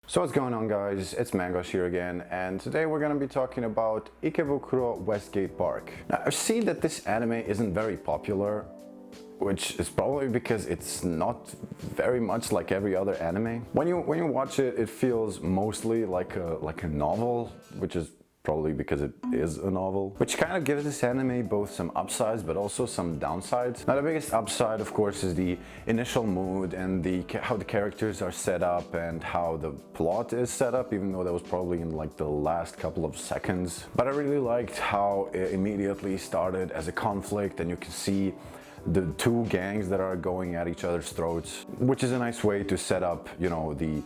So what's going on, guys? It's Mangosh here again, and today we're gonna be talking about IKEBUKURO Westgate Park. Now, I've seen that this anime isn't very popular, which is probably because it's not very much like every other anime. When you watch it, it feels mostly like a novel, which is probably because it is a novel, which kind of gives this anime both some upsides but also some downsides. Now, the biggest upside, of course, is the initial mood and how the characters are set up and how the plot is set up, even though that was probably in like the last couple of seconds. But I really liked how it immediately started as a conflict, and you can see the two gangs that are going at each other's throats, which is a nice way to set up, you know, the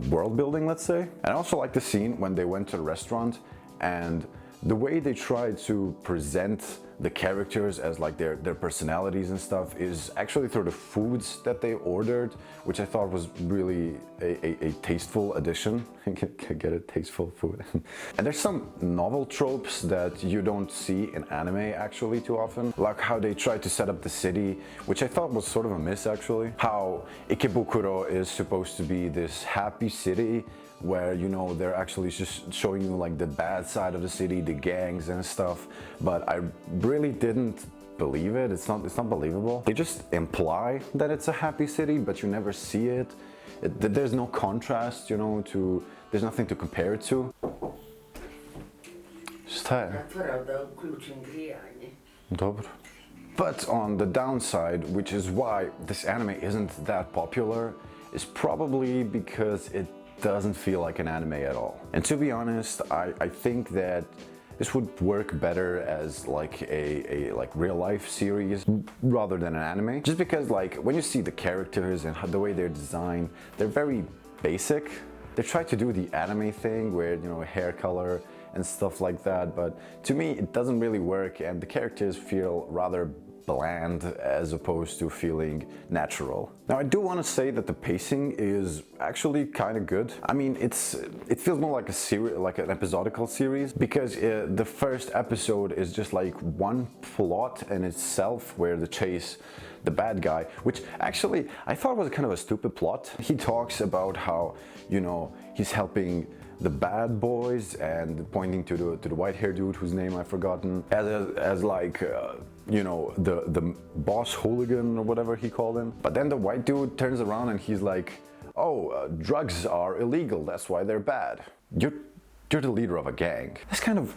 world building, let's say. And I also like the scene when they went to the restaurant and the way they tried to present the characters as like their personalities and stuff is actually through the foods that they ordered, which I thought was really a tasteful addition. Get it? Tasteful food. And there's some novel tropes that you don't see in anime actually too often, like how they try to set up the city, which I thought was sort of a miss actually. How Ikebukuro is supposed to be this happy city where, you know, they're actually just showing you like the bad side of the city, the gangs and stuff, but I really didn't believe it. It's not believable. They just imply that it's a happy city, but you never see it. There's no contrast, you know, there's nothing to compare it to. But on the downside, which is why this anime isn't that popular, is probably because it doesn't feel like an anime at all. And to be honest, I think that this would work better as like a real life series rather than an anime. Just because like when you see the characters and the way they're designed, they're very basic. They try to do the anime thing where, you know, hair color and stuff like that, but to me it doesn't really work, and the characters feel rather bland as opposed to feeling natural. Now, I do want to say that the pacing is actually kind of good. I mean, it feels more like a series, like an episodical series, because the first episode is just like one plot in itself, where they chase the bad guy, which actually I thought was kind of a stupid plot. He talks about how, you know, he's helping the bad boys and pointing to the white-haired dude whose name I've forgotten as like you know, the boss hooligan or whatever he called him. But then the white dude turns around and he's like, oh, drugs are illegal, that's why they're bad. You're the leader of a gang. That's kind of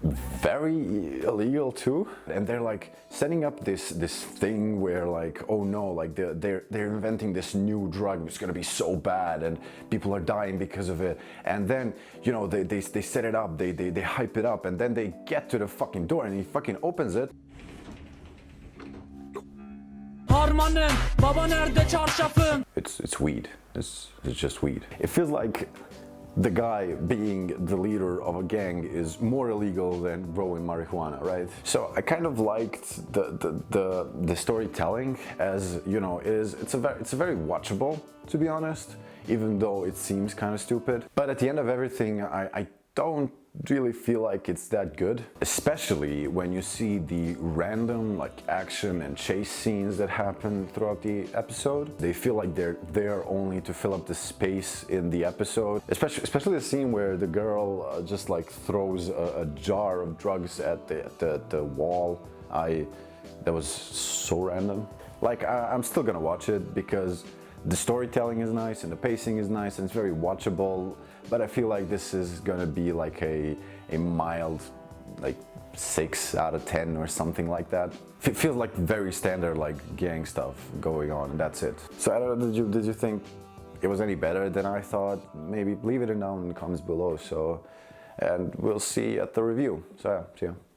very illegal too. And they're like setting up this thing where like, oh no, like they're inventing this new drug, it's gonna be so bad and people are dying because of it. And then, you know, they set it up, they hype it up, and then they get to the fucking door and he fucking opens it. It's weed. It's just weed. It feels like the guy being the leader of a gang is more illegal than growing marijuana, right? So I kind of liked the storytelling, as you know, it's a very watchable, to be honest, even though it seems kind of stupid. But at the end of everything, I don't really feel like it's that good, especially when you see the random like action and chase scenes that happen throughout the episode. They feel like they're there only to fill up the space in the episode, especially the scene where the girl just like throws a jar of drugs at the wall. That was so random. Like I'm still gonna watch it because the storytelling is nice and the pacing is nice and it's very watchable, but I feel like this is gonna be like a mild like 6 out of 10 or something like that. It feels like very standard like gang stuff going on, and that's it. So I don't know, did you think it was any better than I thought? Maybe leave it down in the comments below, and we'll see at the review. So yeah, see ya.